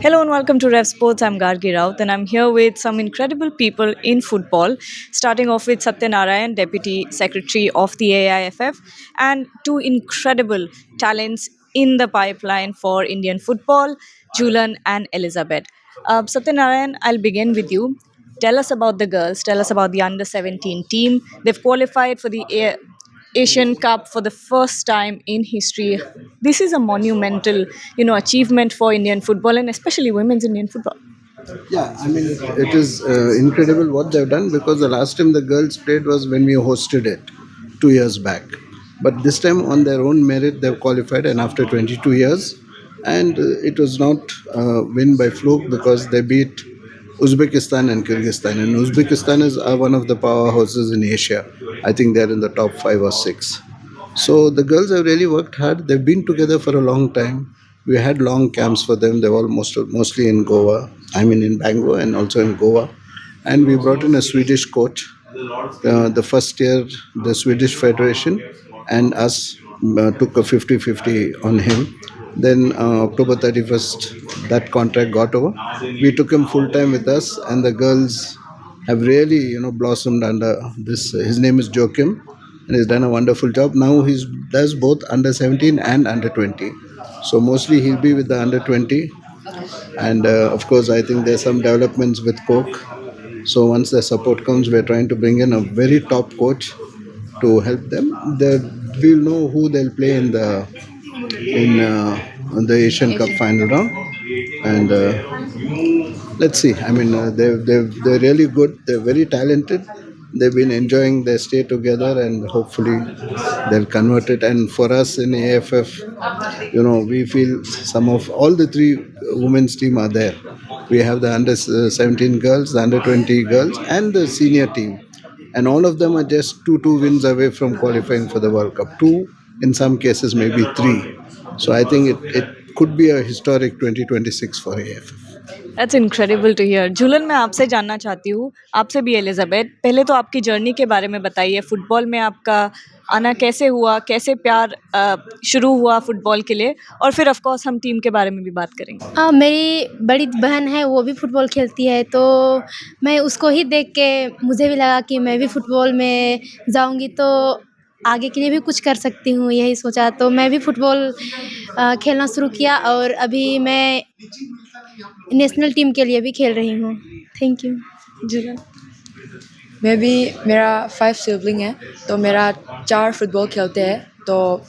Hello and welcome to Rev Sports. I'm Gargi Raut and I'm here with some incredible people in football. Starting off with Satyanarayan, Deputy Secretary of the AIFF, and two incredible talents in the pipeline for Indian football, Julan and Elizabeth. Satyanarayan, I'll begin with you. Tell us about the girls. Tell us about the under 17 team. They've qualified for the Asian Cup for the first time in history. This is a monumental, achievement for Indian football and especially women's Indian football. Yeah, I mean, it is incredible what they've done because the last time the girls played was when we hosted it 2 years back. But this time, on their own merit, they've qualified, and after 22 years, and it was not win by fluke because they beat Uzbekistan and Kyrgyzstan. And Uzbekistan is one of the powerhouses in Asia. I think they're in the top 5 or 6. So the girls have really worked hard. They've been together for a long time. We had long camps for them. They were mostly in Goa. I mean, in Bangalore and also in Goa. And we brought in a Swedish coach. The first year, the Swedish Federation and us took a 50-50 on him. Then October 31st, that contract got over. We took him full time with us, and the girls have really, blossomed under this. His name is Joachim, and he's done a wonderful job. Now he does both under 17 and under 20. So mostly he'll be with the under 20, and of course I think there's some developments with Coke. So once the support comes, we're trying to bring in a very top coach to help them. We'll know who they'll play in the Asian Cup final round, and let's see. I mean, they're really good. They're very talented. They've been enjoying their stay together, and hopefully they'll convert it. And for us in AFF, we feel some of all the three women's team are there. We have the under 17 girls, the under 20 girls, and the senior team, and all of them are just two wins away from qualifying for the World Cup. Two, in some cases, maybe three. So I think it could be a historic 2026 for AFF. That's incredible to hear. जुलन मैं आपसे जानना चाहती हूँ, आपसे भी Elizabeth, पहले तो आपकी जर्नी के बारे में बताइए, फुटबॉल में आपका आना कैसे हुआ, कैसे प्यार शुरू हुआ फुटबॉल के लिए, और फिर ऑफ कोर्स हम टीम के बारे में भी बात करेंगे. हाँ, मेरी बड़ी बहन है, वो भी फुटबॉल खेलती है, तो मैं उसको ही देख के मुझे भी लगा कि मैं भी फुटबॉल में जाऊंगी तो आगे के लिए भी कुछ कर सकती हूँ, यही सोचा तो मैं भी फुटबॉल खेलना शुरू किया और अभी मैं नेशनल टीम के लिए भी खेल रही हूँ. Thank you. जुलन. मैं भी मेरा 5 सिबलिंग है, तो मेरा 4 फुटबॉल खेलते हैं. तो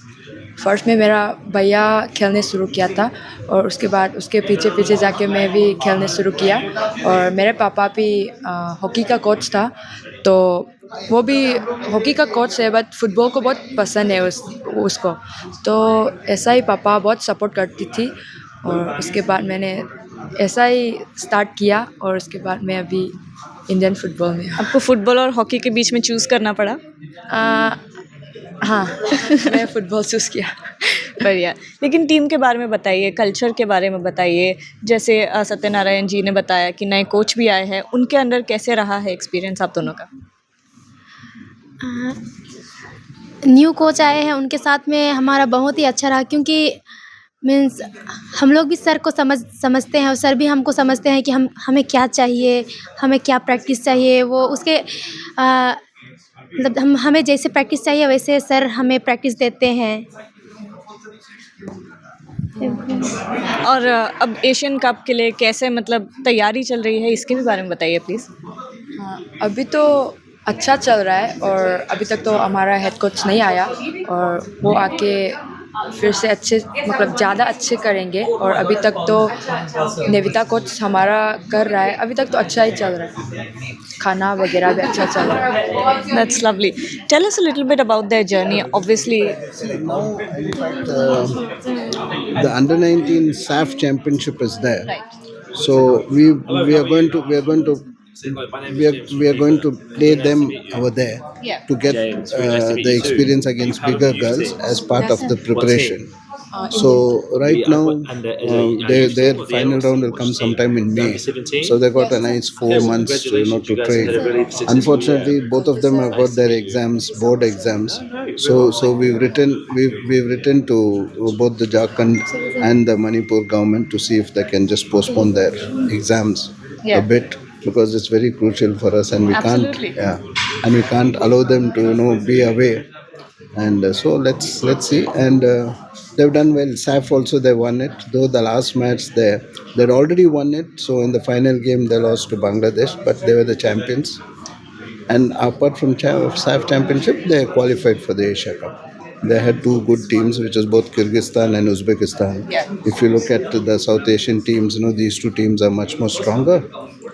फर्स्ट में मेरा भैया खेलने शुरू किया था और उसके बाद उसके पीछे पीछे जाके मैं भी खेलने शुरू किया. और मेरे पापा भी हॉकी का कोच था, तो वो भी हॉकी का कोच है, बट फुटबॉल को बहुत पसंद है उसको. तो ऐसा ही पापा बहुत सपोर्ट करती थी और उसके बाद मैंने ऐसा ही स्टार्ट किया और उसके बाद मैं अभी इंडियन फुटबॉल में. आपको फुटबॉल और हॉकी के बीच में चूज़ करना पड़ा? हाँ मैं फुटबॉल चूज़ किया. बढ़िया. लेकिन टीम के बारे में बताइए, कल्चर के बारे में बताइए. जैसे सत्यनारायण जी ने बताया कि नए कोच भी आए हैं, उनके अंदर कैसे रहा है एक्सपीरियंस आप दोनों का? न्यू कोच आए हैं, उनके साथ में हमारा बहुत ही अच्छा रहा, क्योंकि मीन्स हम लोग भी सर को समझते हैं और सर भी हमको समझते हैं कि हमें क्या चाहिए, हमें क्या प्रैक्टिस चाहिए. वो उसके मतलब हमें जैसे प्रैक्टिस चाहिए वैसे सर हमें प्रैक्टिस देते हैं. और अब एशियन कप के लिए कैसे मतलब तैयारी चल रही है, इसके भी बारे में बताइए प्लीज़. हाँ, अभी तो अच्छा चल रहा है और अभी तक तो हमारा हेड कोच नहीं आया और वो आके फिर से अच्छे मतलब ज़्यादा अच्छे करेंगे. और अभी तक तो नेविता कोच हमारा कर रहा है, अभी तक तो अच्छा ही चल रहा है, खाना वगैरह भी अच्छा चल रहा है. That's lovely. Tell us a little bit about their journey. Obviously, The under 19 SAF championship is there. right. So we are going to play them over there Yeah. to get the experience against bigger girls as part of the preparation. So Indian. right now, their final round will come sometime in May. So they got a nice 4 months to to train. Unfortunately, both of them have got their exams, board exams. So we've written to both the Jharkhand and the Manipur government to see if they can just postpone their exams a Yeah. bit, because it's very crucial for us, and we can't, Absolutely. yeah, and we can't allow them to be away. And so let's see. And they've done well. SAF also, they won it, though the last match they'd already won it. So in the final game they lost to Bangladesh, but they were the champions. And apart from SAF championship, they qualified for the Asia Cup. They had two good teams, which is both Kyrgyzstan and Uzbekistan. Yeah. If you look at the South Asian teams, these two teams are much more stronger,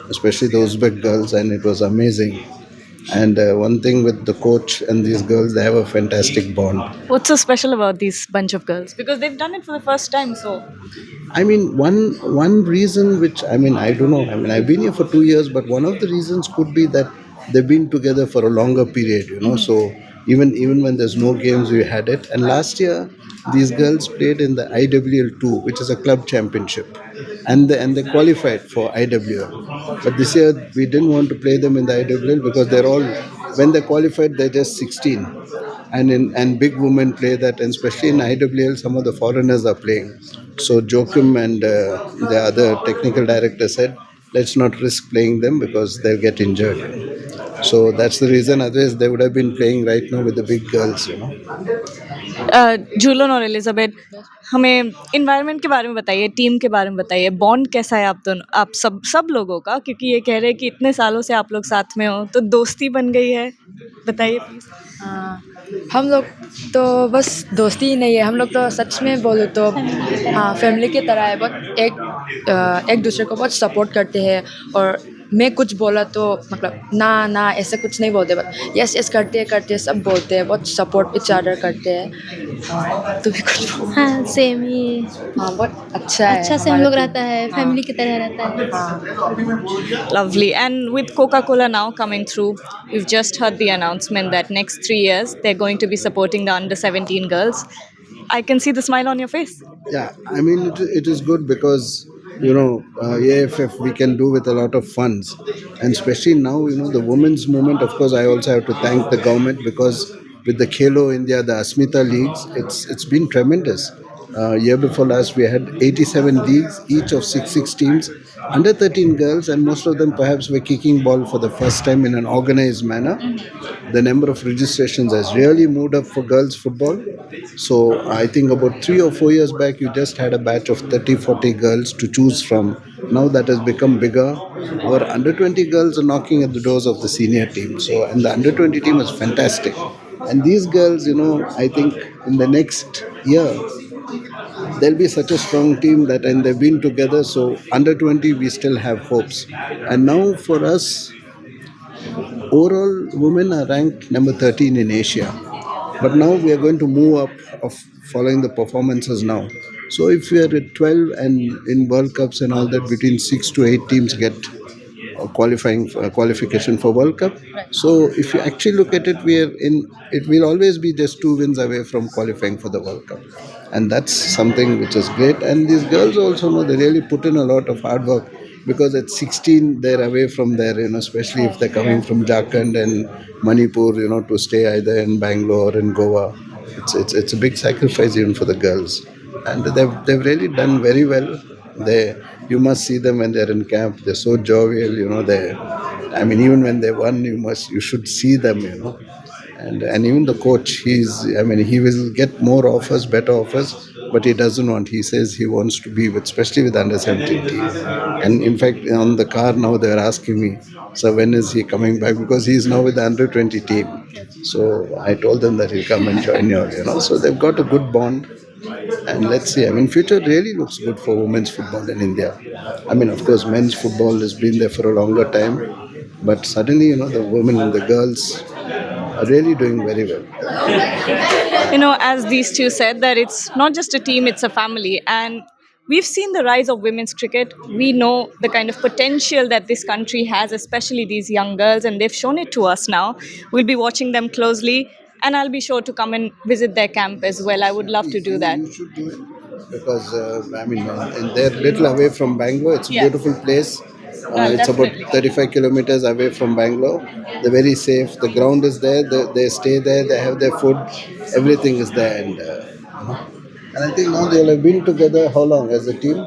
especially the Uzbek girls, and it was amazing. And one thing with the coach and these girls, they have a fantastic bond. What's so special about these bunch of girls? Because they've done it for the first time, so. I mean, one reason, which I don't know. I mean, I've been here for 2 years, but one of the reasons could be that they've been together for a longer period. So even when there's no games, we had it. And last year, these girls played in the IWL 2, which is a club championship, and they qualified for IWL. But this year we didn't want to play them in the IWL because they're all, when they qualified, they're just 16, and big women play that, and especially in IWL, some of the foreigners are playing. So Joachim and the other technical director said, let's not risk playing them because they'll get injured. So that's the reason. Otherwise, they would have been playing right now with the big girls. Jhulan और Elizabeth, हमें environment के बारे में बताइए, team के बारे में बताइए, बॉन्ड कैसा है आप दोनों, आप सब लोगों का, क्योंकि ये कह रहे हैं कि इतने सालों से आप लोग साथ में हो, तो दोस्ती बन गई है, बताइए प्लीज। हाँ, हम लोग तो बस दोस्ती ही नहीं है, हम लोग तो सच में बोलो तो हाँ फैमिली की तरह है। बहुत एक दूसरे को बहुत सपोर्ट करते हैं, और मैं कुछ बोला तो मतलब ना ना ऐसा कुछ नहीं बोलते, बट यस यस करते सब बोलते हैं, बहुत सपोर्ट इच अदर करते हैं। तो भी कुछ बोल। हाँ सेम ही। हाँ बहुत अच्छा है, अच्छा से हम लोग रहता है, फैमिली की तरह रहता है। हाँ। Lovely. And with Coca-Cola now coming through, we've just heard the announcement that next 3 years they're going to be supporting the under 17 girls. I can see the smile on your face. Yeah, I mean, it is good because AFF we can do with a lot of funds, and especially now, the women's movement. Of course, I also have to thank the government, because with the Khelo India, the Asmita leagues, it's been tremendous. Year before last, we had 87 leagues, each of six teams, under 13 girls, and most of them perhaps were kicking ball for the first time in an organized manner. The number of registrations has really moved up for girls football. So I think about 3 or 4 years back, you just had a batch of 30-40 girls to choose from. Now that has become bigger. Our under 20 girls are knocking at the doors of the senior team. So, and the under 20 team is fantastic. And these girls, I think in the next year, there'll be such a strong team that, and they've been together. So under 20, we still have hopes. And now for us, overall, women are ranked number 13 in Asia. But now we are going to move up of following the performances now. So if we are at 12, and in World Cups and all that, between 6 to 8 teams get qualification for World Cup. So if you actually look at it, we are in. It will always be just 2 wins away from qualifying for the World Cup, and that's something which is great. And these girls also know they really put in a lot of hard work, because at 16 they're away from there. Especially if they're coming from Jharkhand and Manipur, to stay either in Bangalore or in Goa. It's a big sacrifice even for the girls, and they've really done very well. You must see them when they're in camp. They're so jovial. Even when they won, you should see them. And even the coach, he will get more offers, better offers, but he doesn't want. He says he wants to be with, especially with under 17 team. And in fact, on the car now they're asking me, so when is he coming back? Because he's now with the under 20 team. So I told them that he'll come and join you. So they've got a good bond. And let's see. Future really looks good for women's football in India. Of course, men's football has been there for a longer time, but suddenly, the women and the girls are really doing very well. As these two said, that it's not just a team, it's a family. And we've seen the rise of women's cricket. We know the kind of potential that this country has, especially these young girls, and they've shown it to us now. We'll be watching them closely, and I'll be sure to come and visit their camp as well. I would love to do that. You should do it. because I mean, and they're little away from Bangalore. It's a Yes. beautiful place. It's about Definitely. 35 kilometers away from Bangalore. They're very safe. The ground is there. They stay there. They have their food. Everything is there, and I think now they'll have been together how long as a team?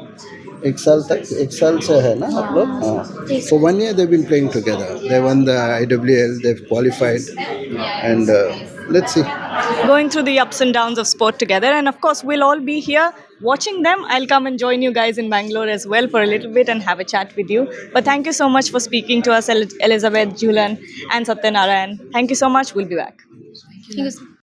एक साल तक एक साल से है ना आप लोग हाँ for 1 year they've been playing together. They won the IWL, they've qualified, and let's see. Going through the ups and downs of sport together. And of course, we'll all be here watching them. I'll come and join you guys in Bangalore as well for a little bit and have a chat with you. But thank you so much for speaking to us, Elizabeth, Julan, and Satyanarayan. Thank you so much. We'll be back. Thank you.